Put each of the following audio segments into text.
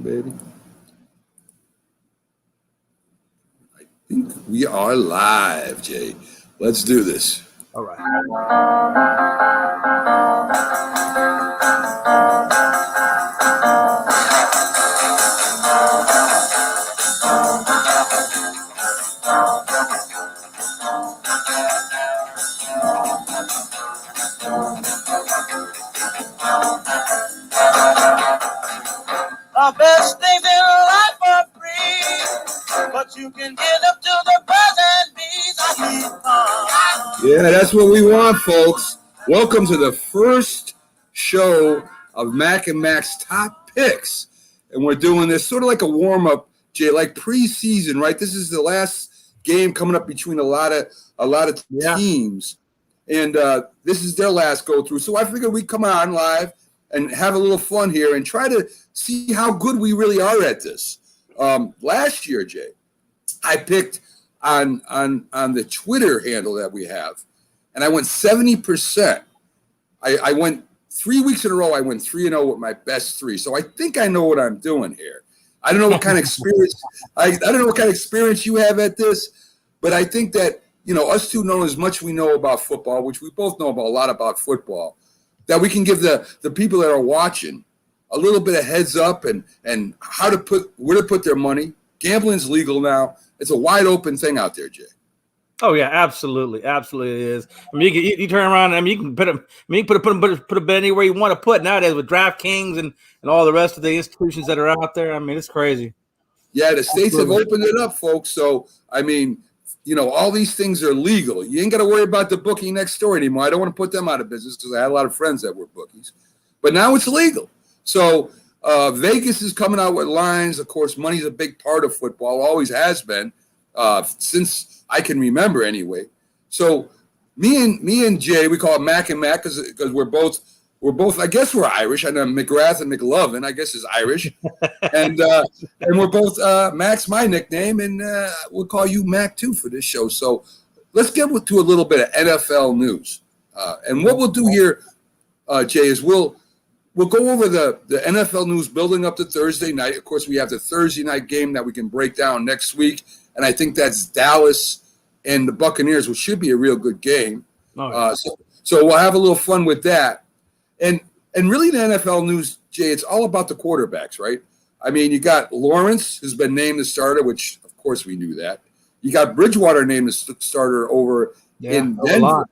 baby. I think we are live, Jay. Let's do this. All right. The best things in life are free, but you can get up to the birds and bees. Yeah, that's what we want, folks. Welcome to the first show of Mac and Mac's Top Picks. And we're doing this sort of like a warm-up, Jay, like preseason, right? This is the last game coming up between a lot of teams. And this is their last go-through. So I figured we'd come on live and have a little fun here and try to see how good we really are at this. Last year, Jay, I picked on the Twitter handle that we have, and I went 70%. I went 3 weeks in a row. I went 3-0 with my best three. So I think I know what I'm doing here. I don't know what kind of experience I don't know what kind of experience you have at this, but I think that us two know as much we know about football, which we both know about a lot about football, that we can give the people that are watching a little bit of heads up and where to put their money. Gambling's legal now. It's a wide open thing out there, Jay. Oh yeah, absolutely it is. I mean, you turn around. I mean, you can put a bet anywhere you want to put nowadays with DraftKings and all the rest of the institutions that are out there. I mean, it's crazy. Yeah, the states have opened it up, folks. So I mean, all these things are legal. You ain't got to worry about the bookie next door anymore. I don't want to put them out of business because I had a lot of friends that were bookies, but now it's legal. So Vegas is coming out with lines. Of course, money's a big part of football. Always has been since I can remember, anyway. So me and Jay, we call it Mac and Mac because we're both. I guess we're Irish. I know McGrath and McLovin, I guess, is Irish, and we're both Mac's my nickname, and we'll call you Mac too for this show. So let's get to a little bit of NFL news, and what we'll do here, Jay, is we'll go over the NFL news building up to Thursday night. Of course, we have the Thursday night game that we can break down next week, and I think that's Dallas and the Buccaneers, which should be a real good game. So we'll have a little fun with that. And really the NFL news, Jay, it's all about the quarterbacks, right? I mean, you got Lawrence, who's been named the starter, which, of course, we knew that. You got Bridgewater named the starter over in Denver.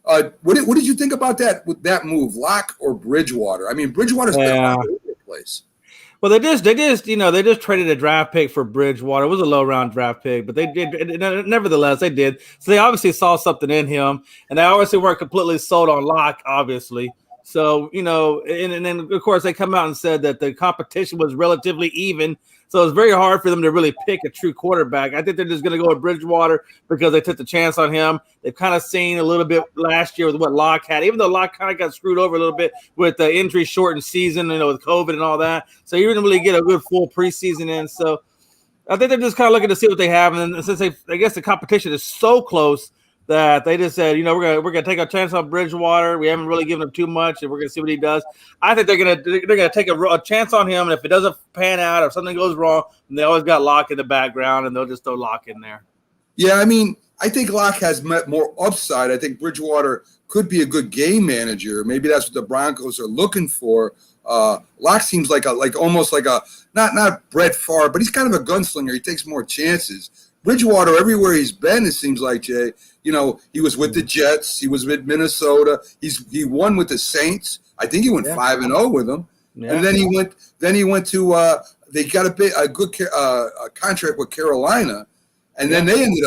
What did you think about that with that move, Locke or Bridgewater? I mean, Bridgewater's been all over the place. Well, they just traded a draft pick for Bridgewater. It was a low round draft pick, but they did. Nevertheless, they did. So they obviously saw something in him, and they obviously weren't completely sold on Locke, obviously. So, and then, of course, they come out and said that the competition was relatively even. So it's very hard for them to really pick a true quarterback. I think they're just going to go with Bridgewater because they took the chance on him. They've kind of seen a little bit last year with what Locke had, even though Locke kind of got screwed over a little bit with the injury-shortened season, with COVID and all that. So you didn't really get a good full preseason in. So I think they're just kind of looking to see what they have. And then since I guess the competition is so close that they just said, we're gonna take a chance on Bridgewater. We haven't really given him too much, and we're gonna see what he does. I think they're gonna take a chance on him, and if it doesn't pan out, if something goes wrong, then they always got Locke in the background, and they'll just throw Locke in there. Yeah, I mean, I think Locke has more upside. I think Bridgewater could be a good game manager. Maybe that's what the Broncos are looking for. Locke seems almost like a not Brett Favre, but he's kind of a gunslinger. He takes more chances. Bridgewater, everywhere he's been, it seems like, Jay, he was with the Jets. He was with Minnesota. He won with the Saints. I think he went 5-0 with them. Yeah. And then he went to they got a good contract with Carolina, and then they ended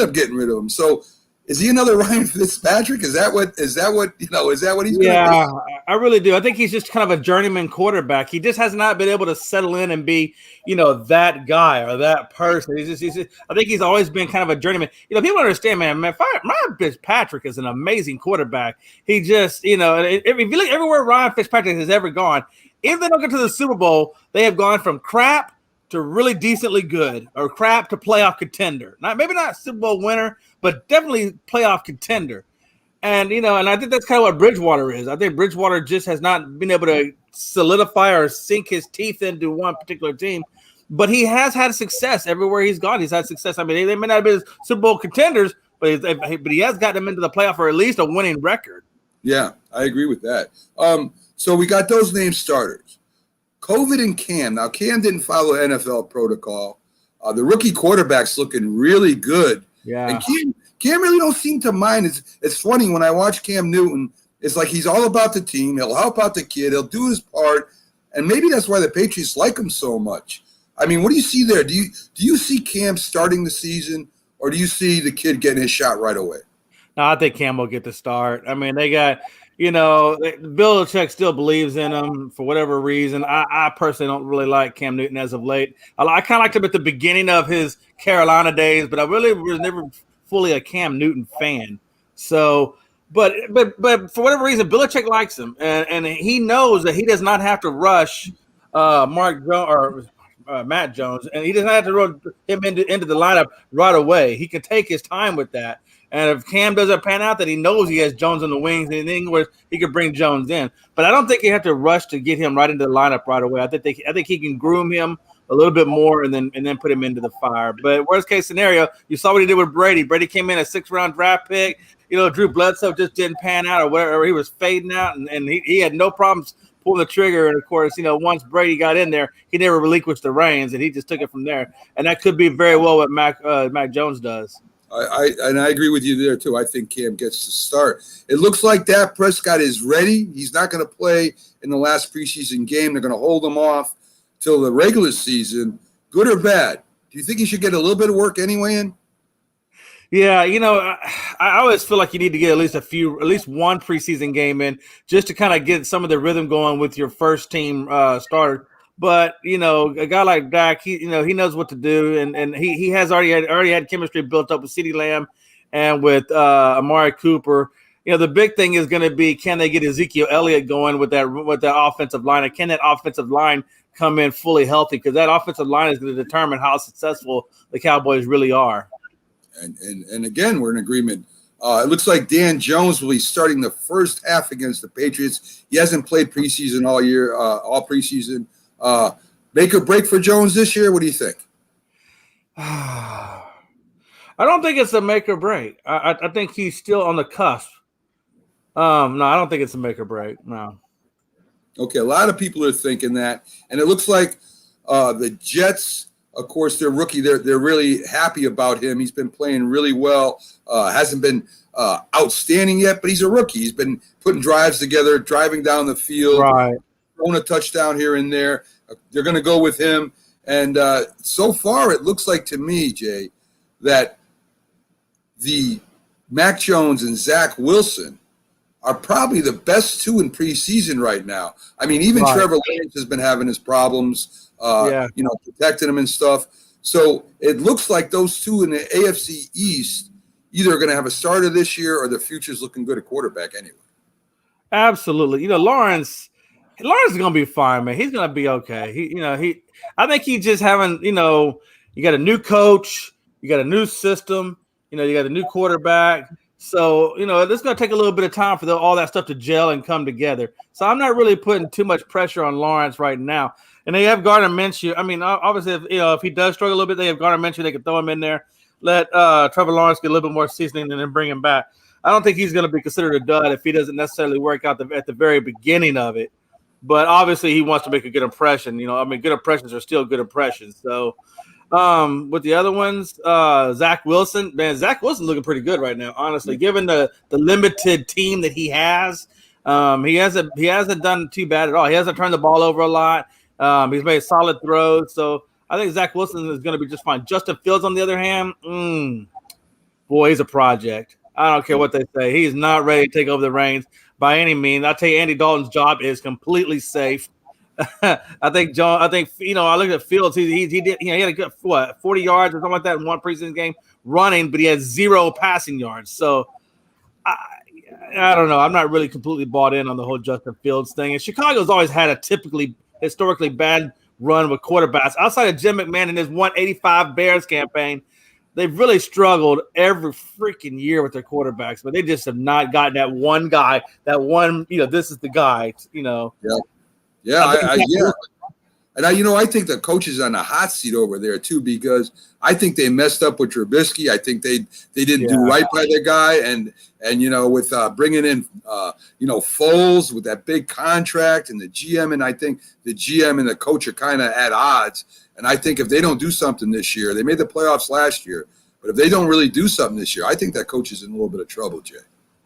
up getting rid of him. So is he another Ryan Fitzpatrick? Is that what he's going to be? Yeah, I really do. I think he's just kind of a journeyman quarterback. He just has not been able to settle in and be, that guy or that person. I think he's always been kind of a journeyman. People understand, man, Ryan Fitzpatrick is an amazing quarterback. He just, if you look everywhere Ryan Fitzpatrick has ever gone, if they don't get to the Super Bowl, they have gone from crap to really decently good, or crap to playoff contender. Maybe not Super Bowl winner, but definitely playoff contender. And and I think that's kind of what Bridgewater is. I think Bridgewater just has not been able to solidify or sink his teeth into one particular team, but he has had success everywhere he's gone. He's had success. I mean, they may not have been Super Bowl contenders, but he has gotten them into the playoff or at least a winning record. Yeah, I agree with that. So we got those named starters. COVID and Cam. Now, Cam didn't follow NFL protocol. The rookie quarterback's looking really good. Yeah. And Cam really don't seem to mind. It's funny when I watch Cam Newton, it's like he's all about the team. He'll help out the kid. He'll do his part. And maybe that's why the Patriots like him so much. I mean, what do you see there? Do you see Cam starting the season, or do you see the kid getting his shot right away? No, I think Cam will get the start. I mean, they got, Belichick still believes in him for whatever reason. I personally don't really like Cam Newton as of late. I kind of liked him at the beginning of his Carolina days, but I really was never fully a Cam Newton fan. So, but for whatever reason, Belichick likes him, and he knows that he does not have to rush Mark Jones or Matt Jones, and he doesn't have to run him into the lineup right away. He can take his time with that. And if Cam doesn't pan out, that he knows he has Jones in the wings, and then he could bring Jones in. But I don't think you have to rush to get him right into the lineup right away. I think he can groom him a little bit more and then put him into the fire. But worst case scenario, you saw what he did with Brady. Brady came in a 6th-round draft pick. Drew Bledsoe just didn't pan out or whatever. He was fading out, and he had no problems pulling the trigger. And of course, once Brady got in there, he never relinquished the reins, and he just took it from there. And that could be very well what Mac Jones does. I agree with you there too. I think Cam gets to start. It looks like Dak Prescott is ready. He's not going to play in the last preseason game. They're going to hold him off till the regular season. Good or bad? Do you think he should get a little bit of work anyway in? Yeah, I always feel like you need to get at least one preseason game in just to kind of get some of the rhythm going with your first team starter. But a guy like Dak, he knows what to do, and he has already had chemistry built up with CeeDee Lamb and with Amari Cooper. The big thing is going to be, can they get Ezekiel Elliott going with that offensive line, and can that offensive line come in fully healthy? Because that offensive line is going to determine how successful the Cowboys really are. And again, we're in agreement. It looks like Dan Jones will be starting the first half against the Patriots. He hasn't played preseason all year, all preseason. Make or break for Jones this year? What do you think? I don't think it's a make or break. I think he's still on the cusp. No, I don't think it's a make or break. No. Okay, a lot of people are thinking that, and it looks like the Jets, of course, their rookie, they're really happy about him. He's been playing really well. Hasn't been outstanding yet, but he's a rookie. He's been putting drives together, driving down the field. Right. Throwing a touchdown here and there. They're going to go with him. And so far, it looks like to me, Jay, that the Mac Jones and Zach Wilson are probably the best two in preseason right now. I mean, even right. Trevor Lawrence has been having his problems, protecting him and stuff. So it looks like those two in the AFC East either are going to have a starter this year or the future's looking good at quarterback anyway. Absolutely. Lawrence is gonna be fine, man. He's gonna be okay. I think he just having, you got a new coach, you got a new system, you got a new quarterback. So, it's gonna take a little bit of time for all that stuff to gel and come together. So I'm not really putting too much pressure on Lawrence right now. And they have Gardner Minshew. I mean, obviously, if he does struggle a little bit, they have Gardner Minshew. They can throw him in there, let Trevor Lawrence get a little bit more seasoning, and then bring him back. I don't think he's going to be considered a dud if he doesn't necessarily work out at the very beginning of it. But obviously, he wants to make a good impression. Good impressions are still good impressions. So, with the other ones, Zach Wilson, Zach Wilson's looking pretty good right now. Honestly, given the limited team that he has, he hasn't done too bad at all. He hasn't turned the ball over a lot. He's made solid throws. So I think Zach Wilson is going to be just fine. Justin Fields, on the other hand, boy, he's a project. I don't care what they say. He's not ready to take over the reins by any means. I'll tell you, Andy Dalton's job is completely safe. I think I look at Fields. He did. He had a good 40 yards or something like that in one preseason game running, but he had 0 passing yards. So I don't know. I'm not really completely bought in on the whole Justin Fields thing. And Chicago's always had a historically bad run with quarterbacks outside of Jim McMahon in his 185 Bears campaign. they've really struggled every freaking year with their quarterbacks, but they just have not gotten that one guy, that one, this is the guy, Yeah. And I think the coach is on the hot seat over there too, because I think they messed up with Trubisky. I think they didn't do right by the guy, and with bringing in Foles with that big contract and the GM, and I think the GM and the coach are kind of at odds. And I think if they don't do something this year, they made the playoffs last year, but if they don't really do something this year, I think that coach is in a little bit of trouble, Jay.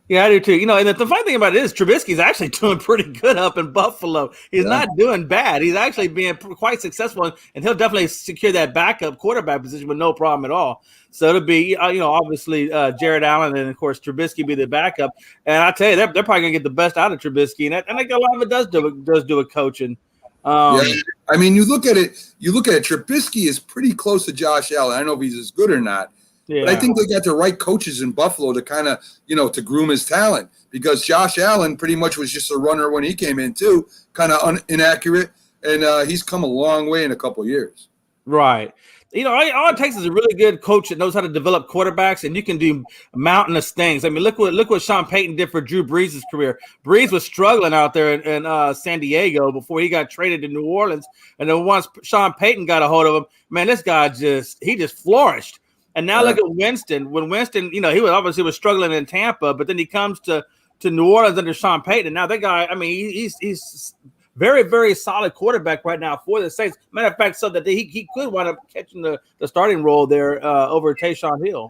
Yeah, I do too. And the funny thing about it is Trubisky's actually doing pretty good up in Buffalo. He's not doing bad. He's actually being quite successful, and he'll definitely secure that backup quarterback position with no problem at all. So it'll be, obviously Jared Allen and, of course, Trubisky be the backup. And I tell you, they're probably going to get the best out of Trubisky. And I think a lot of it does do with coaching. I mean, you look at it, Trubisky is pretty close to Josh Allen. I don't know if he's as good or not. Yeah. But I think they got the right coaches in Buffalo to kind of, to groom his talent, because Josh Allen pretty much was just a runner when he came in too, kind of inaccurate. And he's come a long way in a couple of years. Right. All it takes is a really good coach that knows how to develop quarterbacks, and you can do mountainous things. I mean, look what Sean Payton did for Drew Brees' career. Brees was struggling out there in San Diego before he got traded to New Orleans. And then once Sean Payton got a hold of him, man, this guy just flourished. And now look at Winston. When Winston, he was struggling in Tampa, but then he comes to New Orleans under Sean Payton. And now that guy, I mean, he's very, very solid quarterback right now for the Saints. Matter of fact, so that he could wind up catching the starting role there over Taysom Hill.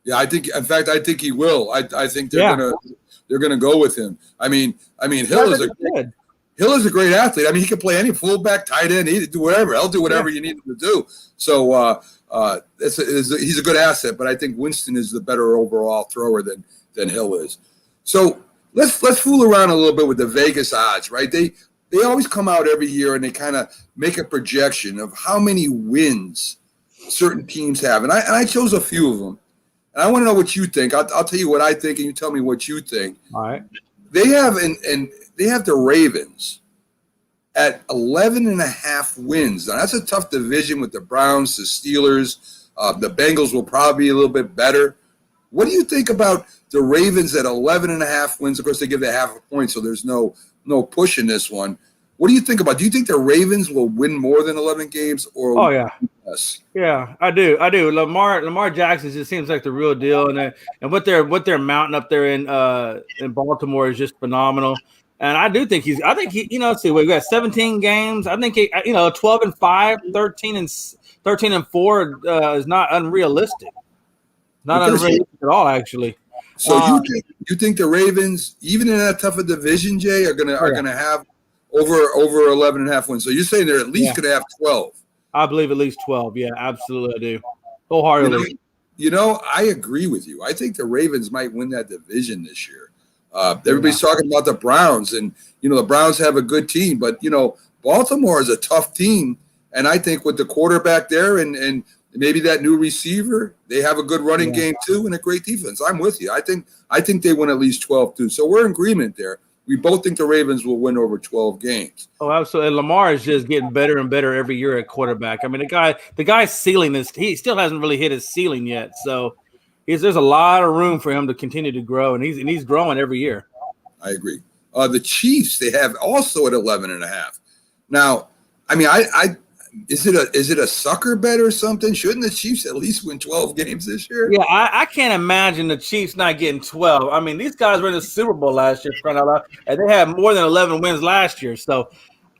Yeah, I think he will. I think they're gonna go with him. I mean, Hill is a great athlete. I mean, he can play any fullback, tight end. He can do whatever. He'll do whatever you need him to do. So he's a good asset. But I think Winston is the better overall thrower than Hill is. So let's fool around a little bit with the Vegas odds, right? They always come out every year and they kind of make a projection of how many wins certain teams have, and I chose a few of them. And I want to know what you think. I'll tell you what I think, and you tell me what you think. All right. They have they have the Ravens at 11.5 wins. Now, that's a tough division with the Browns, the Steelers. The Bengals will probably be a little bit better. What do you think about the Ravens at 11.5 wins? Of course, they give it half a point, so there's no push in this one. What do you think about? Do you think the Ravens will win more than 11 games? Or oh yeah, less? Yeah, I do. Lamar Jackson just seems like the real deal, and what they're mounting up there in Baltimore is just phenomenal. And I do think he let's see, we got 17 games. I think 12-5, 13-4 is not unrealistic. Not unrealistic at all, actually. So you think the Ravens, even in that tough a division, Jay, are gonna have over 11.5 wins? So you're saying they're at least gonna have 12? I believe at least 12. Yeah, absolutely, I do. Wholeheartedly. I agree with you. I think the Ravens might win that division this year. Everybody's talking about the Browns, and the Browns have a good team, but Baltimore is a tough team, and I think with the quarterback there and maybe that new receiver, they have a good running game too and a great defense. I'm with you. I think they win at least 12 too. So we're in agreement there. We both think the Ravens will win over 12 games. Oh, absolutely. And Lamar is just getting better and better every year at quarterback. I mean, the guy's ceiling he still hasn't really hit his ceiling yet. So there's a lot of room for him to continue to grow, and he's growing every year. I agree. The Chiefs, they have also at 11.5. Now, I mean, is it a sucker bet or something? Shouldn't the Chiefs at least win 12 games this year? Yeah, I can't imagine the Chiefs not getting 12. I mean, these guys were in the Super Bowl last year, and they had more than 11 wins last year. So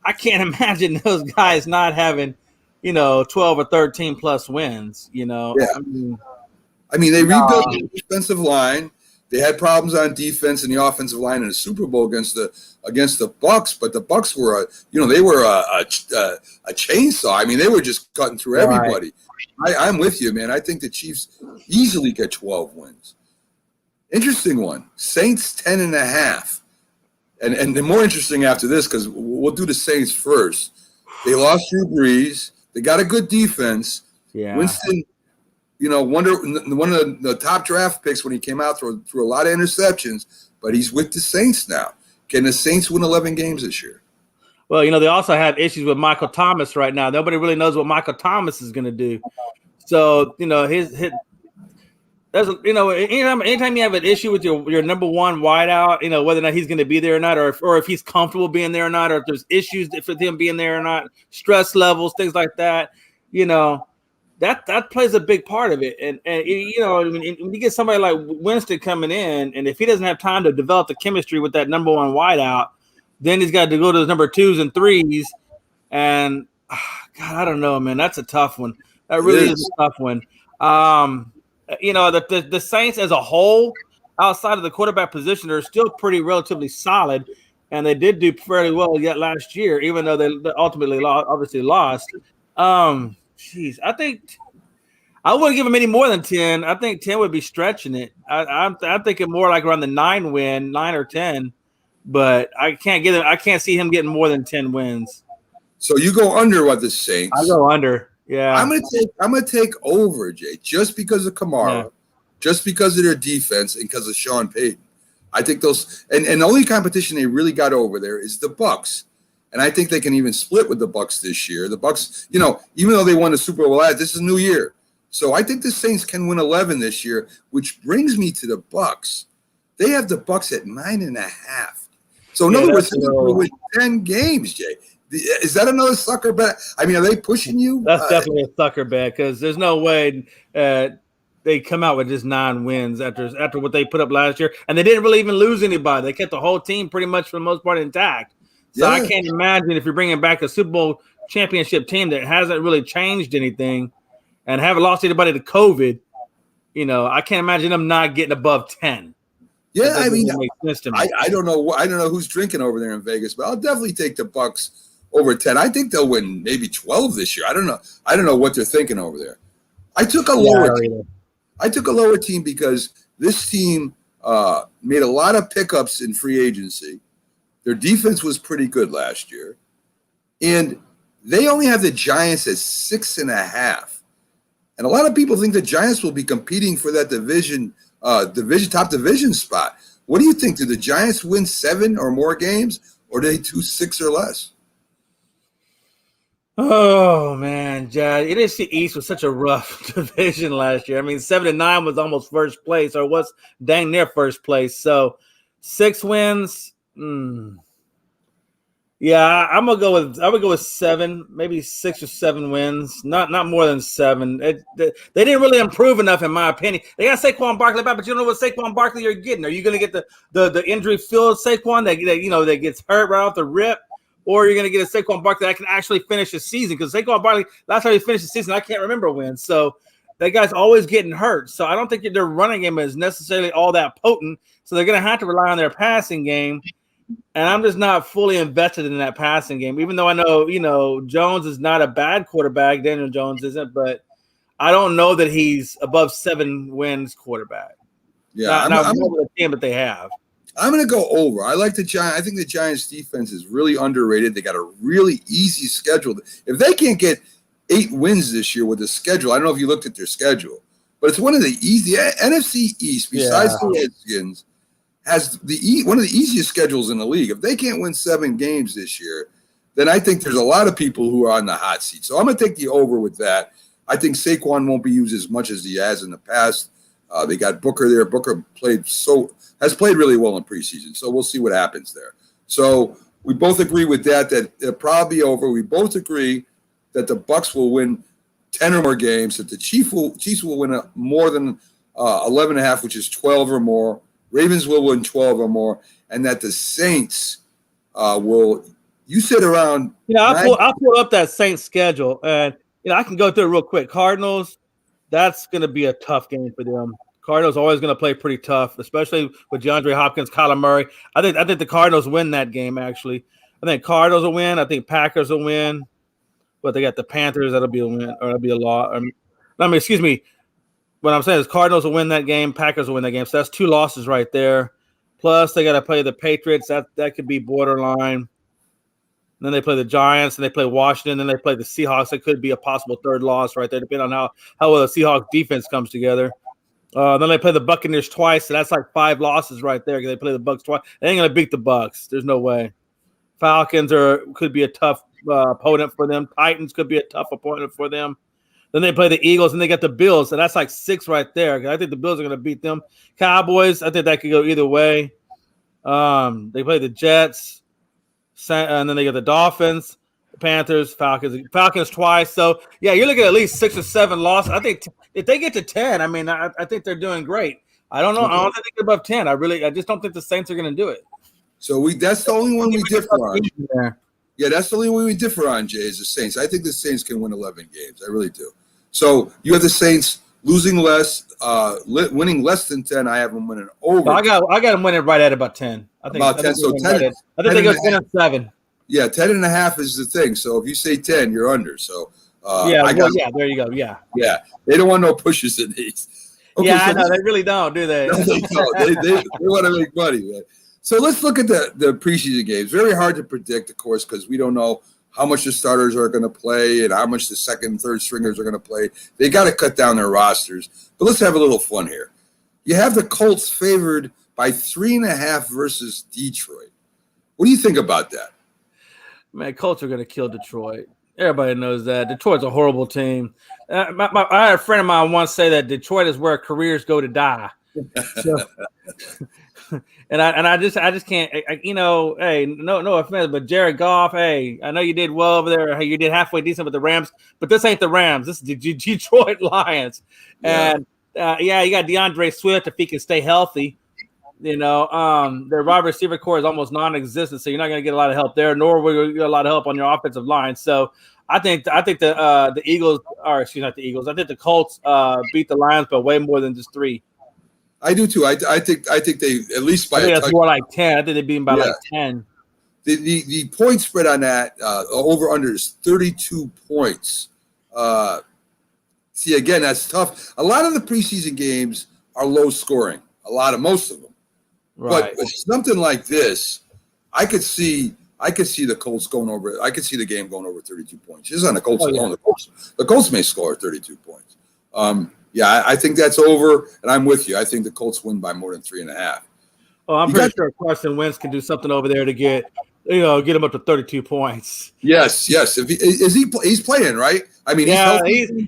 I can't imagine those guys not having, 12 or 13 plus wins. Yeah. I mean, they rebuilt the defensive line. They had problems on defense and the offensive line in the Super Bowl against the Bucks, but the Bucks were a chainsaw. I mean, they were just cutting through everybody. Right. I'm with you, man. I think the Chiefs easily get 12 wins. Interesting one. Saints 10.5, and the more interesting after this, because we'll do the Saints first. They lost Drew Brees. They got a good defense. Yeah. Winston. One of the top draft picks when he came out threw a lot of interceptions, but he's with the Saints now. Can the Saints win 11 games this year? Well, they also have issues with Michael Thomas right now. Nobody really knows what Michael Thomas is going to do. So, there's anytime you have an issue with your number one wideout, whether or not he's going to be there or not, or if he's comfortable being there or not, or if there's issues with him being there or not, stress levels, things like that, that plays a big part of it. And when you get somebody like Winston coming in, and if he doesn't have time to develop the chemistry with that number one wideout, then he's got to go to the number 2s and 3s. And God, I don't know, man. That's a tough one. That really is a tough one. The Saints as a whole, outside of the quarterback position, are still pretty relatively solid, and they did do fairly well yet last year, even though they ultimately obviously lost. I think I wouldn't give them any more than 10. I think 10 would be stretching it. I'm thinking more like around the 9 or 10, but I can't see him getting more than 10 wins. So you go under what the Saints? I go under. Yeah, I'm gonna take over, Jay, just because of Kamara, just because of their defense, and because of Sean Payton. I think those and the only competition they really got over there is the Bucs, and I think they can even split with the Bucs this year. The Bucs, even though they won the Super Bowl this is a new year, so I think the Saints can win 11 this year, which brings me to the Bucs. They have the Bucs at 9.5. So in other words, they're going to win 10 games, Jay. Is that another sucker bet? I mean, are they pushing you? That's definitely a sucker bet because there's no way they come out with just 9 wins after what they put up last year, and they didn't really even lose anybody. They kept the whole team pretty much for the most part intact. So I can't imagine if you're bringing back a Super Bowl championship team that hasn't really changed anything and haven't lost anybody to COVID. I can't imagine them not getting above 10. Yeah, I mean, I don't know. I don't know who's drinking over there in Vegas, but I'll definitely take the Bucs over 10. I think they'll win maybe 12 this year. I don't know what they're thinking over there. I took a lower team because this team made a lot of pickups in free agency. Their defense was pretty good last year, and they only have the Giants at 6.5. And a lot of people think the Giants will be competing for that top division spot. What do you think? Do the Giants win 7 or more games, or do they do 6 or less? Oh man, Jad, NFC East was such a rough division last year. I mean, 7-9 was almost first place, or was dang near first place. So 6 wins. Yeah, I would go with 7, maybe 6 or 7 wins. Not more than 7. They didn't really improve enough, in my opinion. They got Saquon Barkley back, but you don't know what Saquon Barkley you're getting. Are you going to get the injury-filled Saquon that gets hurt right off the rip? Or you're going to get a Saquon Barkley that can actually finish the season? Because Saquon Barkley, last time he finished the season, I can't remember when. So that guy's always getting hurt. So I don't think their running game is necessarily all that potent. So they're going to have to rely on their passing game. And I'm just not fully invested in that passing game, even though I know, Jones is not a bad quarterback. Daniel Jones isn't, but I don't know that he's above 7 wins quarterback. Yeah, not the team that they have. I'm going to go over. I like the Giants. I think the Giants defense is really underrated. They got a really easy schedule. If they can't get 8 wins this year with the schedule, I don't know if you looked at their schedule, but it's one of the easy NFC East besides the Redskins has one of the easiest schedules in the league. If they can't win 7 games this year, then I think there's a lot of people who are on the hot seat. So I'm going to take the over with that. I think Saquon won't be used as much as he has in the past. They got Booker there. Booker has played really well in preseason, so we'll see what happens there. So we both agree with that it'll probably be over. We both agree that the Bucs will win 10 or more games, that the Chiefs will win more than 11.5, which is 12 or more. Ravens will win 12 or more, and that the Saints will. You sit around. I'll pull up that Saints schedule, and I can go through it real quick. Cardinals, that's going to be a tough game for them. Cardinals always going to play pretty tough, especially with DeAndre Hopkins, Kyler Murray. I think the Cardinals win that game. Actually, I think Cardinals will win. I think Packers will win, but they got the Panthers. That'll be a win, or that'll be a loss. Excuse me. What I'm saying is Cardinals will win that game. Packers will win that game. So that's 2 losses right there. Plus, they got to play the Patriots. That could be borderline. Then they play the Giants, and they play Washington. Then they play the Seahawks. That could be a possible 3rd loss right there, depending on how well the Seahawks defense comes together. Then they play the Buccaneers twice. So that's like 5 losses right there. They play the Bucs twice. They ain't going to beat the Bucs. There's no way. Falcons could be a tough opponent for them. Titans could be a tough opponent for them. Then they play the Eagles, and they got the Bills. So that's like 6 right there. I think the Bills are going to beat them. Cowboys, I think that could go either way. They play the Jets, and then they got the Dolphins, the Panthers, Falcons twice. So, yeah, you're looking at least 6 or 7 losses. I think if they get to 10, I mean, I think they're doing great. I don't know. I don't think they're above 10. I just don't think the Saints are going to do it. So that's the only one we differ on. Yeah, that's the only one we differ on, Jay, is the Saints. I think the Saints can win 11 games. I really do. So you have the Saints losing less, winning less than 10. I have them winning over. So I got them winning right at about 10. I think about 10. So 10. I think they go 10 and 7. Yeah, 10.5 is the thing. So if you say 10, you're under. So there you go. Yeah, they don't want no pushes in these. Okay, yeah, so I know they really don't, do they? No, they don't. They want to make money, man. So let's look at the preseason games. Very hard to predict, of course, because we don't know how much the starters are going to play and how much the second and third stringers are going to play. They got to cut down their rosters. But let's have a little fun here. You have the Colts favored by 3.5 versus Detroit. What do you think about that? Man, Colts are going to kill Detroit. Everybody knows that. Detroit's a horrible team. I had a friend of mine once say that Detroit is where careers go to die. So, and I just can't. Hey, no offense, but Jared Goff. Hey, I know you did well over there. Hey, you did halfway decent with the Rams, but this ain't the Rams. This is the Detroit Lions. Yeah. And you got DeAndre Swift if he can stay healthy. Their wide receiver core is almost non-existent, so you're not going to get a lot of help there. Nor will you get a lot of help on your offensive line. So I think the Eagles, or excuse me, not the Eagles. I think the Colts beat the Lions by way more than just 3. I do too. I think they at least by. I think that's more like 10. I think they beat them by like 10. The point spread on that over under is 32 points. See, again, that's tough. A lot of the preseason games are low scoring. Most of them. Right. But something like this, I could see the Colts going over. I could see the game going over 32 points. Just on the Colts alone, the Colts may score 32 points. I think that's over, and I'm with you. I think the Colts win by more than 3.5. Oh, I'm pretty sure Carson Wentz can do something over there to get him up to 32 points. Yes. If he's playing, right? I mean,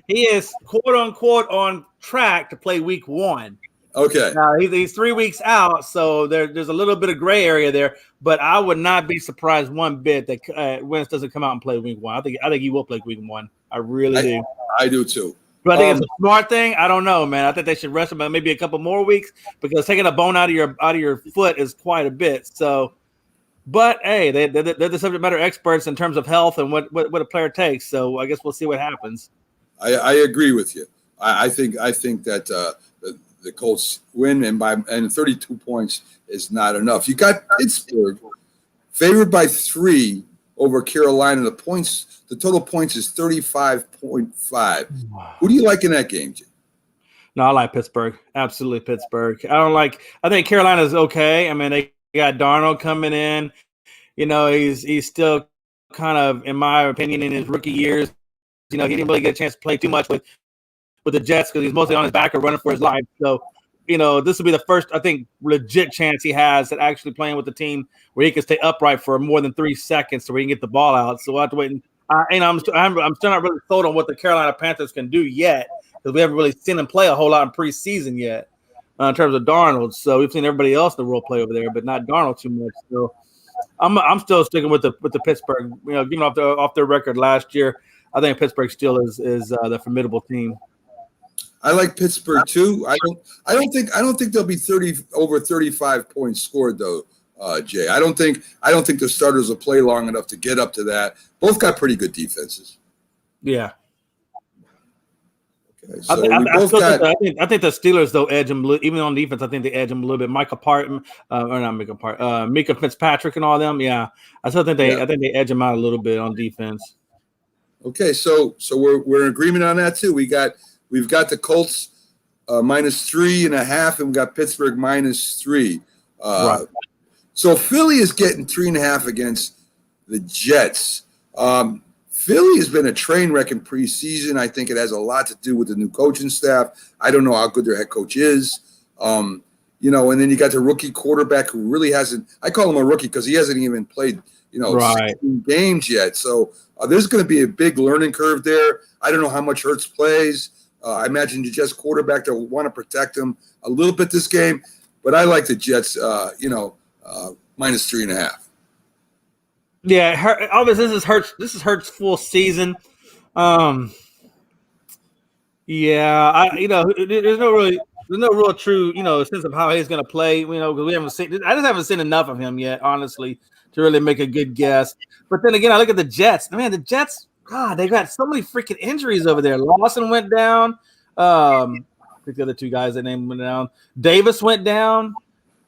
he is quote unquote on track to play week 1. Okay. He's 3 weeks out, so there's a little bit of gray area there. But I would not be surprised one bit that Wentz doesn't come out and play week 1. I think he will play week 1. I really do. I do too. But I think it's a smart thing. I don't know, man. I think they should rest him maybe a couple more weeks because taking a bone out of your foot is quite a bit. So, but hey, they're the subject matter experts in terms of health and what a player takes. So I guess we'll see what happens. I agree with you. I think that the Colts win and 32 points is not enough. You got Pittsburgh favored by 3 over Carolina. The total points is 35.5. Who do you like in that game, Jim? No, I like Pittsburgh. Absolutely Pittsburgh. I think Carolina's okay. I mean, they got Darnold coming in. He's still kind of, in my opinion, in his rookie years. He didn't really get a chance to play too much with the Jets because he's mostly on his back or running for his life. So, this will be the first, I think, legit chance he has at actually playing with the team where he can stay upright for more than 3 seconds so he can get the ball out. So we'll have to wait. I'm still not really sold on what the Carolina Panthers can do yet because we haven't really seen them play a whole lot in preseason yet in terms of Darnold. So we've seen everybody else in the role play over there, but not Darnold too much. So I'm still sticking with the Pittsburgh. Given off their record last year, I think Pittsburgh still is the formidable team. I like Pittsburgh too. I don't think they'll be over 35 points scored though, Jay. I don't think the starters will play long enough to get up to that. Both got pretty good defenses. Yeah. Okay, so I think the Steelers though edge them even on defense. I think they edge them a little bit. Mika Fitzpatrick and all them. Yeah, I still think I think they edge them out a little bit on defense. Okay, so we're in agreement on that too. We've got the Colts minus 3.5, and we got Pittsburgh minus 3. Right. So Philly is getting 3.5 against the Jets. Philly has been a train wreck in preseason. I think it has a lot to do with the new coaching staff. I don't know how good their head coach is. And then you got the rookie quarterback who really hasn't – I call him a rookie because he hasn't even played Right. 16 games yet. So there's going to be a big learning curve there. I don't know how much Hurts plays. I imagine the Jets quarterback, they'll want to protect him a little bit this game, but I like the Jets, minus 3.5. Yeah, obviously this is Hurts full season. Yeah, there's no real true, sense of how he's going to play, because I just haven't seen enough of him yet, honestly, to really make a good guess. But then again, I look at the Jets. Man, the Jets, God, they got so many freaking injuries over there. Lawson went down. I think the other two guys that named went down. Davis went down.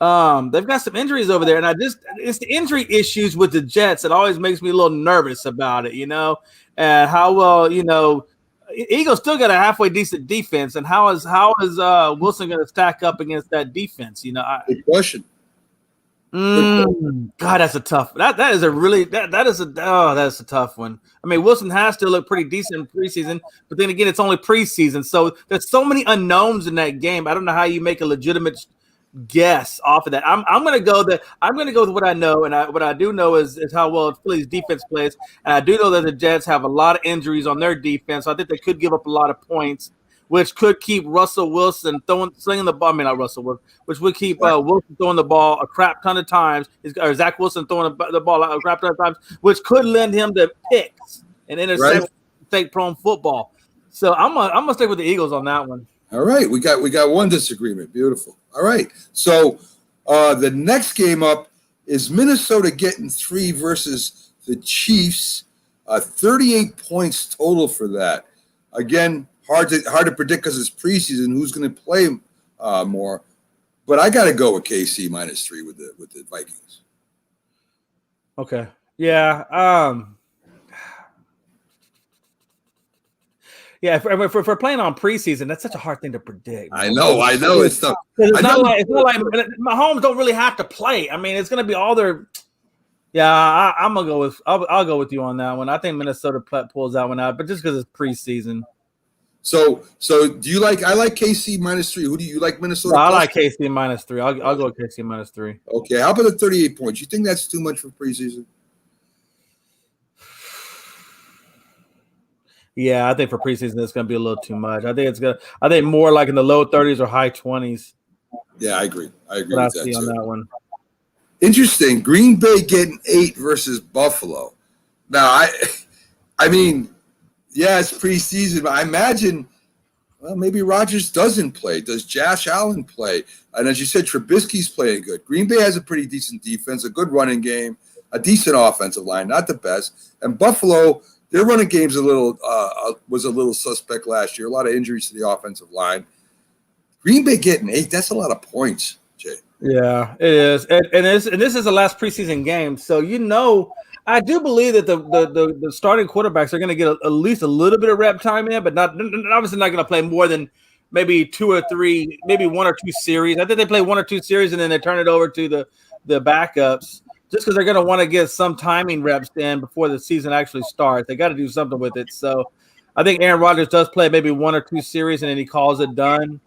They've got some injuries over there, and it's the injury issues with the Jets that always makes me a little nervous about it, and how well, Eagles still got a halfway decent defense, and how is Wilson going to stack up against that defense? Good question. God, that's a tough. That is a tough one. I mean, Wilson has to look pretty decent in preseason, but then again, it's only preseason, so there's so many unknowns in that game. I don't know how you make a legitimate guess off of that. I'm going to go with what I know, and what I do know is how well Philly's defense plays, and I do know that the Jets have a lot of injuries on their defense. So I think they could give up a lot of points, which could keep Russell Wilson slinging the ball. I mean, not Russell Wilson, which would keep Wilson throwing the ball a crap ton of times, or Zach Wilson throwing the ball a crap ton of times, which could lend him to picks and intercept fake-prone football. So I'm gonna stick with the Eagles on that one. All right, we got one disagreement. Beautiful. All right, so the next game up is Minnesota getting 3 versus the Chiefs. 38 points total for that. Again, hard to predict because it's preseason who's going to play more. But I got to go with KC minus 3 with the Vikings. Okay. Yeah. Yeah, if we're playing on preseason, that's such a hard thing to predict. I know, it's tough. It's not like Mahomes don't really have to play. I mean, it's going to be all their. Yeah, I'm gonna go with. I'll go with you on that one. I think Minnesota pulls that one out, but just because it's preseason. So do you like? I like KC minus 3. Who do you like? Minnesota. No, I like KC minus 3. I'll go with KC minus 3. Okay, how about the 38 points? You think that's too much for preseason? Yeah, I think for preseason it's going to be a little too much. I think more like in the low 30s or high 20s. Yeah, I agree. With I that see on that one. Interesting. Green Bay getting 8 versus Buffalo. Now, I mean, yeah, it's preseason, but I imagine, well, maybe Rodgers doesn't play. Does Josh Allen play? And as you said, Trubisky's playing good. Green Bay has a pretty decent defense, a good running game, a decent offensive line, not the best. And Buffalo, their running game's was a little suspect last year. A lot of injuries to the offensive line. Green Bay getting 8, that's a lot of points, Jay. Yeah, it is. And this is the last preseason game. So, I do believe that the starting quarterbacks are going to get at least a little bit of rep time in, but obviously not going to play more than maybe 2 or 3, maybe 1 or 2 series. I think they play 1 or 2 series and then they turn it over to the backups. Just because they're going to want to get some timing reps in before the season actually starts. They got to do something with it. So I think Aaron Rodgers does play maybe 1 or 2 series and then he calls it done.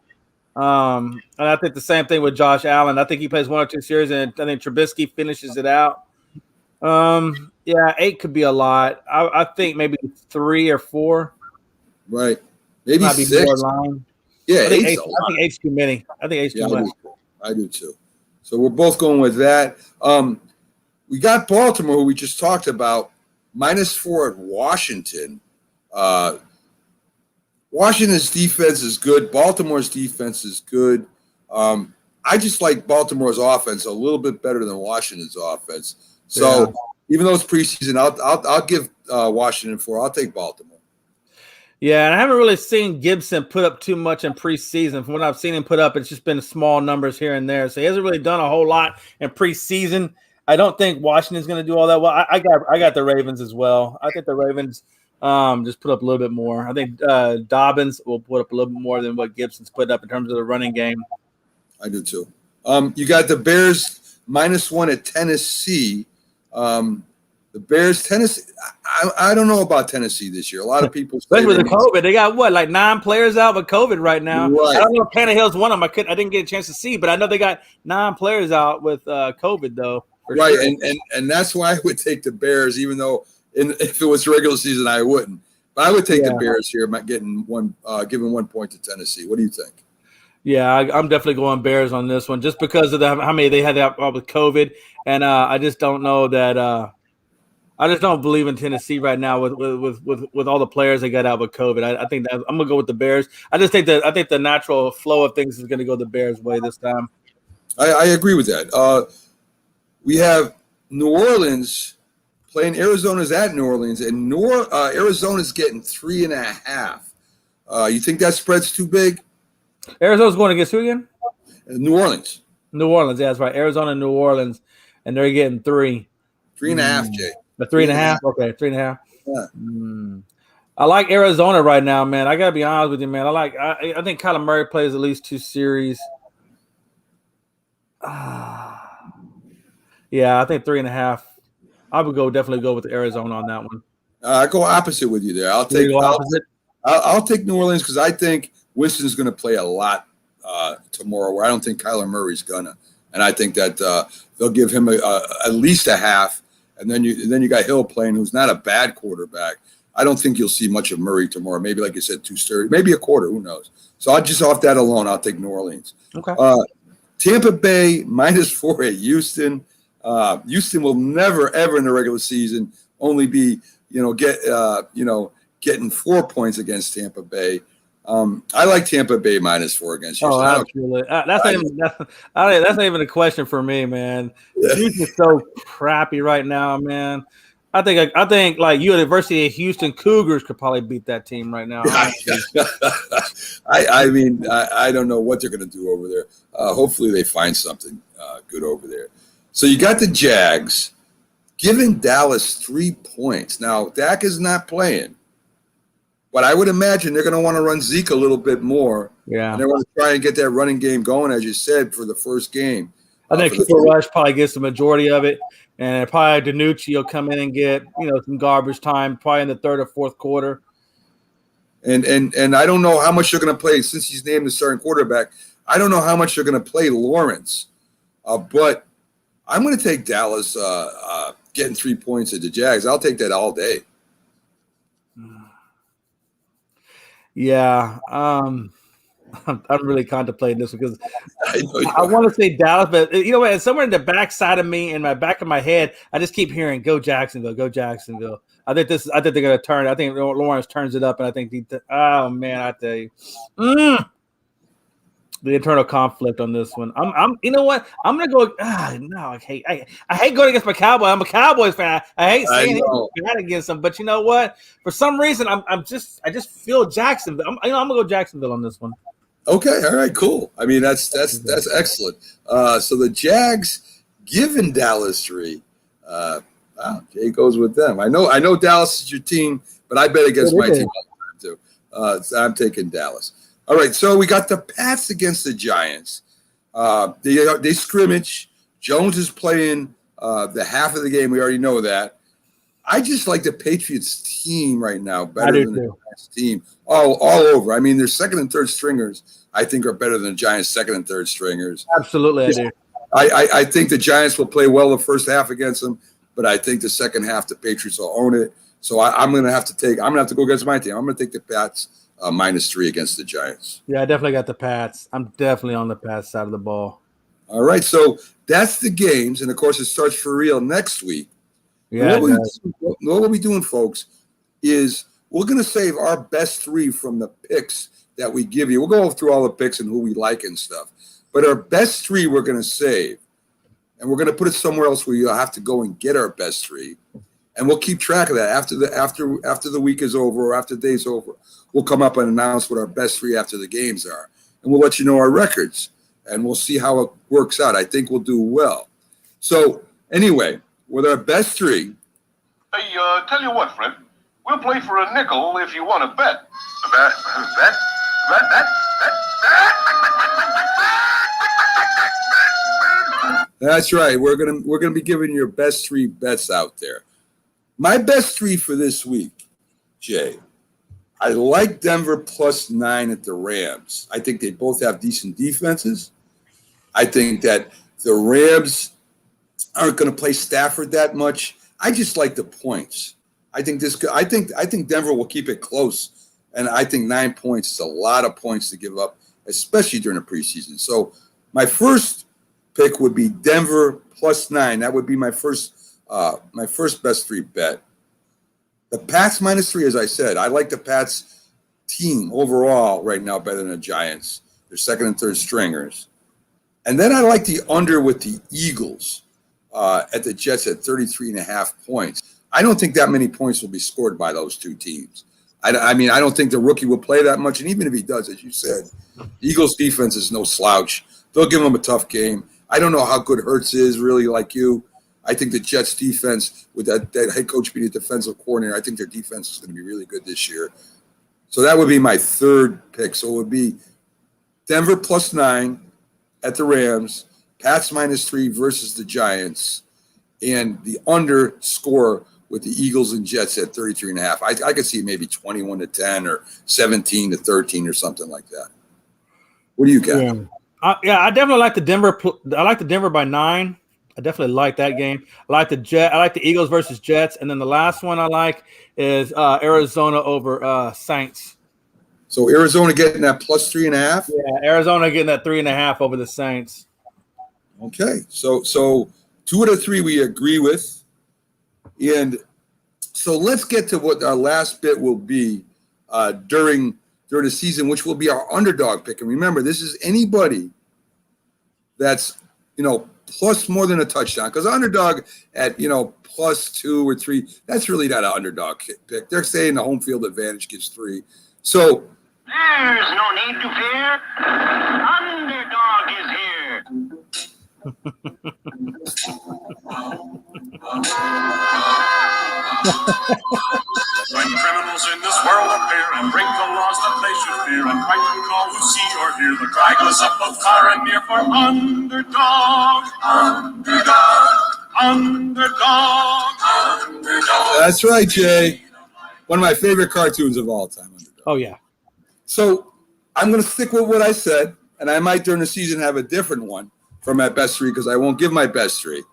And I think the same thing with Josh Allen. I think he plays 1 or 2 series and I think Trubisky finishes it out. Yeah, 8 could be a lot. I think maybe 3 or 4. Right. Maybe 6. More line. Yeah, I think 8's too many. I think 8's too much. I do too. So we're both going with that. We got Baltimore, who we just talked about, minus 4 at Washington. Washington's defense is good. Baltimore's defense is good. I just like Baltimore's offense a little bit better than Washington's offense. So even though it's preseason, I'll give Washington 4. I'll take Baltimore. Yeah, and I haven't really seen Gibson put up too much in preseason. From what I've seen him put up, it's just been small numbers here and there. So he hasn't really done a whole lot in preseason. I don't think Washington's going to do all that well. I got the Ravens as well. I think the Ravens just put up a little bit more. I think Dobbins will put up a little bit more than what Gibson's put up in terms of the running game. I do too. You got the Bears minus 1 at Tennessee. The Bears, Tennessee. I don't know about Tennessee this year. A lot of people, especially with the COVID, they got like 9 players out with COVID right now. Right. I don't know if Tannehill's one of them. I didn't get a chance to see, but I know they got 9 players out with COVID though. Right, sure. and that's why I would take the Bears, even though if it was regular season, I wouldn't. But I would take the Bears here, giving 1 point to Tennessee. What do you think? Yeah, I'm definitely going Bears on this one, just because of how many they had out with COVID, and I just don't know that. I just don't believe in Tennessee right now with all the players they got out with COVID. I think that I'm gonna go with the Bears. I think the natural flow of things is gonna go the Bears' way this time. I agree with that. We have New Orleans playing Arizona's at New Orleans, and Arizona's getting 3.5. You think that spread's too big? Arizona's going against who again? New Orleans. New Orleans, yeah, that's right. Arizona, New Orleans, and they're getting 3. 3.5, Jay. The 3.5. Okay, 3.5. Yeah. I like Arizona right now, man. I gotta be honest with you, man. I think Kyler Murray plays at least 2 series. Yeah, I think 3.5. I would definitely go with Arizona on that one. I go opposite with you there. I'll take New Orleans because I think Winston's going to play a lot tomorrow. Where I don't think Kyler Murray's gonna, and I think that they'll give him at least a half, and then you got Hill playing, who's not a bad quarterback. I don't think you'll see much of Murray tomorrow. Maybe, like you said, 2:30, maybe a quarter. Who knows? So I'll just off that alone. I'll take New Orleans. Okay. Tampa Bay -4 at Houston. Houston will never, ever in the regular season only be, getting 4 points against Tampa Bay. I like Tampa Bay -4 against Houston. Oh, absolutely. That's not even a question for me, man. Houston's so crappy right now, man. I think like University of Houston Cougars could probably beat that team right now. I mean, I don't know what they're going to do over there. Hopefully they find something good over there. So you got the Jags giving Dallas 3 points. Now, Dak is not playing, but I would imagine they're going to want to run Zeke a little bit more. Yeah. And they want to try and get that running game going, as you said, for the first game. I think Cooper Rush probably gets the majority of it, and probably DiNucci will come in and get some garbage time, probably in the third or fourth quarter. And I don't know how much they're going to play since he's named the starting quarterback. I don't know how much they're going to play Lawrence, but I'm going to take Dallas getting 3 points at the Jags. I'll take that all day. Yeah, I'm really contemplating this because I want to say Dallas, but what? Somewhere in the backside of me, in my back of my head, I just keep hearing "Go Jacksonville, go Jacksonville." I think they're going to turn. I think Lawrence turns it up, and I think oh man, I tell you, the internal conflict on this one. You know what? I'm going to go. No, I hate going against my Cowboy. I'm a Cowboys fan. I hate saying bad against them, but you know what? For some reason, I just feel Jacksonville. I'm going to go Jacksonville on this one. Okay, all right, cool. I mean, that's excellent. So the Jags giving Dallas 3. Wow, Jay goes with them. I know Dallas is your team, but I bet against my team all the time too. So I'm taking Dallas. All right, so we got the Pats against the Giants. They scrimmage. Jones is playing the half of the game. We already know that. I just like the Patriots team right now better than the Giants team all over. I mean, their second and third stringers, I think, are better than the Giants' second and third stringers. Absolutely, I do. I think the Giants will play well the first half against them, but I think the second half the Patriots will own it. So I'm going to have to go against my team. I'm going to take the Pats -3 against the Giants. Yeah, I definitely got the Pats. I'm definitely on the Pats side of the ball. All right, so that's the games, and of course it starts for real next week. Yeah. What we'll be doing, folks, is we're going to save our best 3 from the picks that we give you. We'll go through all the picks and who we like and stuff. But our best 3 we're going to save, and we're going to put it somewhere else where you'll have to go and get our best 3. And we'll keep track of that after the week is over or after the day's over. We'll come up and announce what our best 3 after the games are. And we'll let you know our records. And we'll see how it works out. I think we'll do well. So anyway, with our best 3. Hey, tell you what, Fred. We'll play for a nickel if you want to bet. Bet? That's right. We're gonna be giving your best 3 bets out there. My best 3 for this week, Jay. I like Denver +9 at the Rams. I think they both have decent defenses. I think that the Rams aren't going to play Stafford that much. I just like the points. I think Denver will keep it close, and I think 9 points is a lot of points to give up, especially during the preseason. So my first pick would be Denver +9. That would be my first best 3 bet. The Pats -3, as I said, I like the Pats team overall right now better than the Giants. They're second and third stringers. And then I like the under with the Eagles at the Jets at 33.5 points. I don't think that many points will be scored by those two teams. I mean, I don't think the rookie will play that much. And even if he does, as you said, the Eagles defense is no slouch. They'll give him a tough game. I don't know how good Hurts is, really, like you. I think the Jets defense, with that head coach being a defensive coordinator, I think their defense is going to be really good this year. So that would be my third pick. So it would be Denver +9 at the Rams, Pats -3 versus the Giants, and the under score with the Eagles and Jets at 33.5. I could see maybe 21-10 or 17-13 or something like that. What do you got? Yeah, I definitely like the Denver. I like the Denver by 9. I definitely like that game. I like the Eagles versus Jets, and then the last one I like is Arizona over Saints. So Arizona getting that +3.5. Yeah, Arizona getting that 3.5 over the Saints. Okay, so 2 out of 3 we agree with, and so let's get to what our last bit will be during the season, which will be our underdog pick. And remember, this is anybody that's plus more than a touchdown, because underdog at +2 or 3, that's really not an underdog pick. They're saying the home field advantage gives 3. So There's no need to fear. Underdog is here. When criminals in this world appear and break the laws that they should fear, and frighten call who see or hear, the cry goes up both far and near for underdog, underdog, underdog. that's right, Jay. One of my favorite cartoons of all time, Underdog. Oh yeah. So I'm going to stick with what I said, and I might during the season have a different one for my best 3 because I won't give my best 3.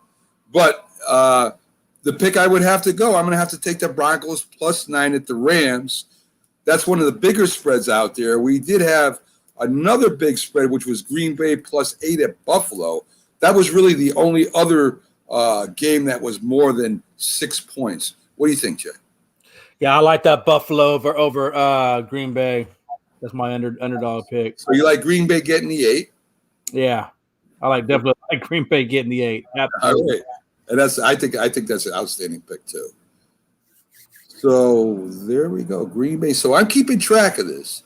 But the pick I would have to go, I'm going to have to take the Broncos +9 at the Rams. That's one of the bigger spreads out there. We did have another big spread, which was Green Bay +8 at Buffalo. That was really the only other game that was more than 6 points. What do you think, Jay? Yeah, I like that Buffalo over Green Bay. That's my underdog pick. So you like Green Bay getting the 8? Yeah, definitely like Green Bay getting the 8. Absolutely. All right. And I think that's an outstanding pick too. So there we go, Green Bay. So I'm keeping track of this,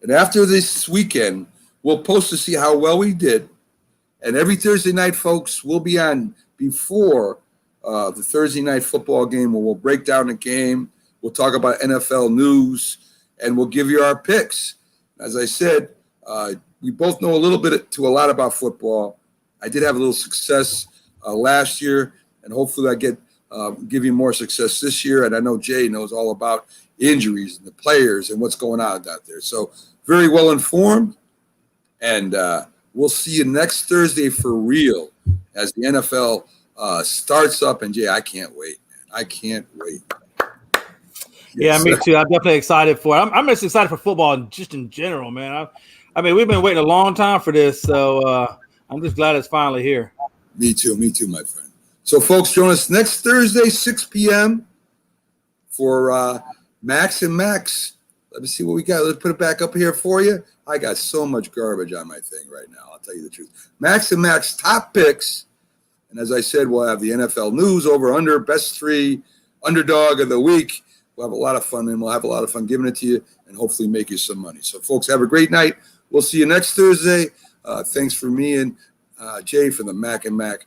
and after this weekend, we'll post to see how well we did. And every Thursday night, folks, we'll be on before the Thursday night football game, where we'll break down the game. We'll talk about NFL news, and we'll give you our picks. As I said, we both know a little bit to a lot about football. I did have a little success last year, and hopefully I give you more success this year. And I know Jay knows all about injuries and the players and what's going on out there. So very well informed, and we'll see you next Thursday for real as the NFL starts up. And Jay, I can't wait. I can't wait. Yeah, me too. I'm definitely excited for it. I'm just excited for football just in general, man. I mean, we've been waiting a long time for this, so I'm just glad it's finally here. Me too, my friend. So, folks, join us next Thursday, 6 p.m. for Max and Max. Let me see what we got. Let's put it back up here for you. I got so much garbage on my thing right now. I'll tell you the truth. Max and Max top picks. And as I said, we'll have the NFL news over under, best 3, underdog of the week. We'll have a lot of fun, and we'll have a lot of fun giving it to you and hopefully make you some money. So, folks, have a great night. We'll see you next Thursday. Thanks for me and Jay for the Mac and Mac